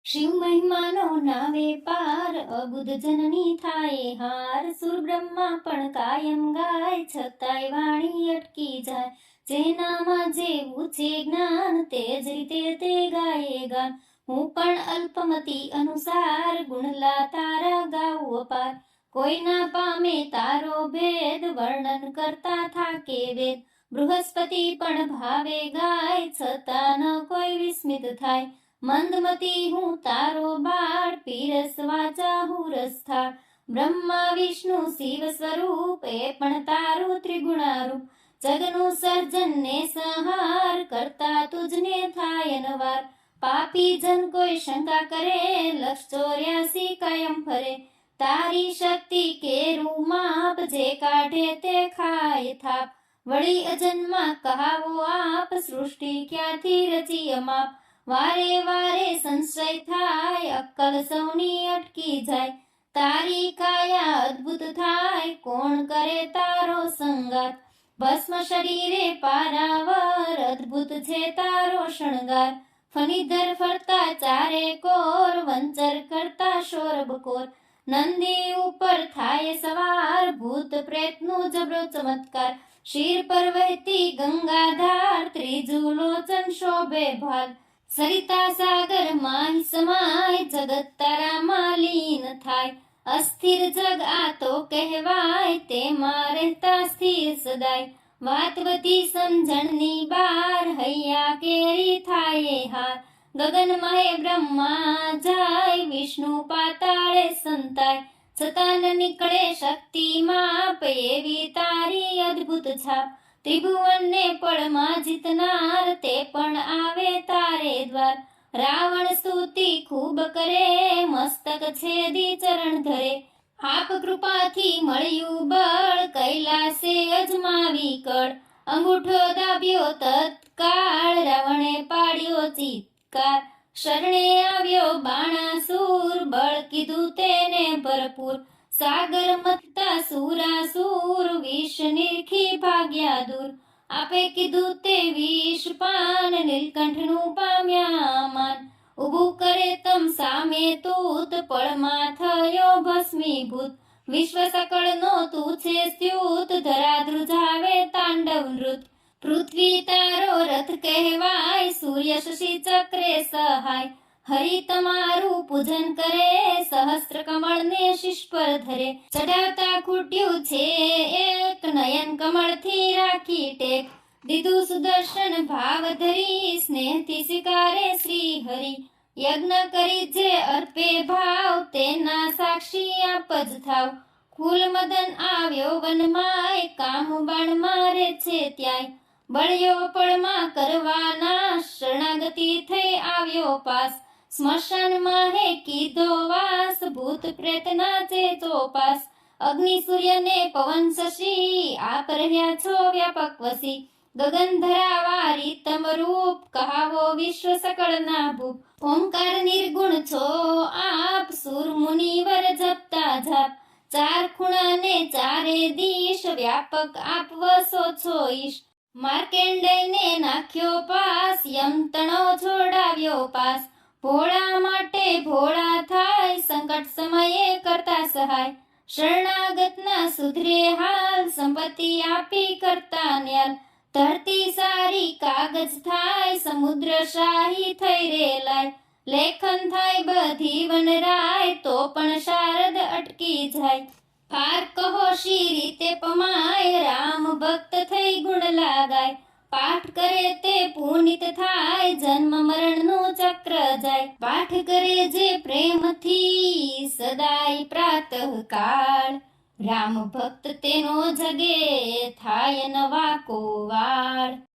શિવ મહિમાનો નાવે પાર, અબુધ જનની થાય હાર. સુર બ્રહ્મા પણ કાયમ ગાય, છતાંય વાણી અટકી જાય. જેનામાં જેવું છે જ્ઞાન, તે જ રીતે તે ગાયે ગાન. હું પણ અલ્પમતી અનુસાર, ગુણલા તારા ગાઉં અપાર. કોઈ ના પામે તારો ભેદ, વર્ણન કરતા થાકે વેદ. બૃહસ્પતિ પણ ભાવે ગાય, છતાં ન કોઈ વિસ્મિત થાય. મંદમતી હું તારો બાળ, પીરસવા ચાહું રસથાળ. બ્રહ્મા વિષ્ણુ શિવ સ્વરૂપ, એ પણ તારું ત્રિગુણારૂપ. જગનું સર્જન ને સંહાર, કરતા તુજને થાય અનવાર. પાપી જન કોઈ શંકા કરે, લક્ષ 84 કાયમ ફરે. તારી શક્તિ કેરું માપ, જે કાઢે તે ખાય થાપ. વળી અજન્મા કહાવો આપ, સૃષ્ટિ ક્યાંથી રચી અમાપ. વારે વારે સંશય થાય, અક્કલ સૌની અટકી જાય. તારી કાયા અદ્ભુત થાય, કોણ કરે તારો સંગાત. ભસ્મ શરીરે પારાવર, અદ્ભુત છે તારો શણગાર. ફણીધર ફરતા ચારે કોર, વંચર કરતા શોરબકોર. નંદી ઉપર થાય સવાર, ભૂત પ્રેતનું જબરો ચમત્કાર. શિર પર વહેતી ગંગાધાર, ત્રીજું લોચન શોભે ભાલ. સરિતા સાગર માહી સમાય, જગત તારામાં લીન થાય. અસ્થિર જગ આ તો કહેવાય, તેમાં રહેતા સ્થિર સદાય. વાત વધી સમજણની બાર, હૈયા કેરી થાય હાર. ગગન મહે બ્રહ્મા જાય, વિષ્ણુ પાતાળે સંતાય. છતાં ન નીકળે શક્તિ માપ, એવી તારી અદ્ભુત છાપ. ત્રિભુવનને પળમાં જીતનાર, તે પણ આવે તારે દ્વાર. રાવણ સ્તુતિ ખૂબ કરે, મસ્તક છેદી ચરણ ધરે. આપ કૃપાથી મળ્યું બળ, કૈલાસે અજમાવી કળ. અંગૂઠો દાબ્યો તત્કાળ, રાવણે પાડ્યો ચિત્કાર. શરણે આવ્યો બાણાસુર, બળ કીધું તેને ભરપૂર. સાગર મથતા સુરાસુર, વિષ નિરખી ભાગ્યા દૂર. આપે કીધું તે વિષ પાન, નીલકંઠનું પામ્યા માન. ઊભું કરે તમ સામે તૂત, પળમાં થયો ભસ્મીભૂત. વિશ્વ સકળનો તું છે સ્ત્યુત, ધરા ધ્રુજાવે તાંડવ નૃત. પૃથ્વી તારો રથ કહેવાય, સૂર્ય શશી ચક્રે સહાય. હરિ તમારું પૂજન કરે, સહસ્ત્ર કમળને શીશ પર ધરે. ચઢાવતા ખૂટ્યું છે એક, નયન કમળથી રાખી ટેક. દીધું સુદર્શન ભાવ ધરી, સ્નેહથી સ્વીકારે શ્રી હરિ. યજ્ઞ કરી જે અર્પે ભાવ, તેના સાક્ષી આપ જ થાવ. કુલ મદન આવ્યો વનમાય, કામ બાણ મારે છે ત્યાંય. બળ્યો પળમાં કરવાના, શરણાગતિ થઈ આવ્યો પાસ. સ્મશાનમાં હે કીધો વાસ, ભૂત પ્રેત નાચે ચોપાસ. અગ્નિ સૂર્યને પવન શશી, આપ રહ્યા છો વ્યાપક વસી. ગગન ધરાવારી તમ રૂપ, કહાવો વિશ્વ સકળના ભૂપ. ઓમકાર નિર્ગુણ છો આપ, સુર મુનિવર જપતા જાપ. ચાર ખૂણાને ચારે દિશ, વ્યાપક આપ વસો છો ઈશ. માર્કેન્ડયને નાખ્યો પાસ, યમતણો છોડાવ્યો પાસ. ભોળા માટે ભોળા થાય, સંકટ સમયે કરતા સહાય. શરણાગતના સુધરે હાલ, સંપત્તિ આપી કરતા ન્યાલ. ધરતી સારી કાગજ થાય, સમુદ્ર શાહી થઈ રેલાય. લેખન થાય બધી વનરાય, તો પણ શારદ અટકી જાય. પાર કહો શી રીતે પમાય, રામ ભક્ત થઈ ગુણ લાગાય. પાઠ કરે તે પુનિત થાય, જન્મ મરણનું ચક્ર જાય. પાઠ કરે જે પ્રેમથી, સદાય પ્રાતઃ કાળ. રામ ભક્ત તેનો જગે, થાય નવા કોવાળ.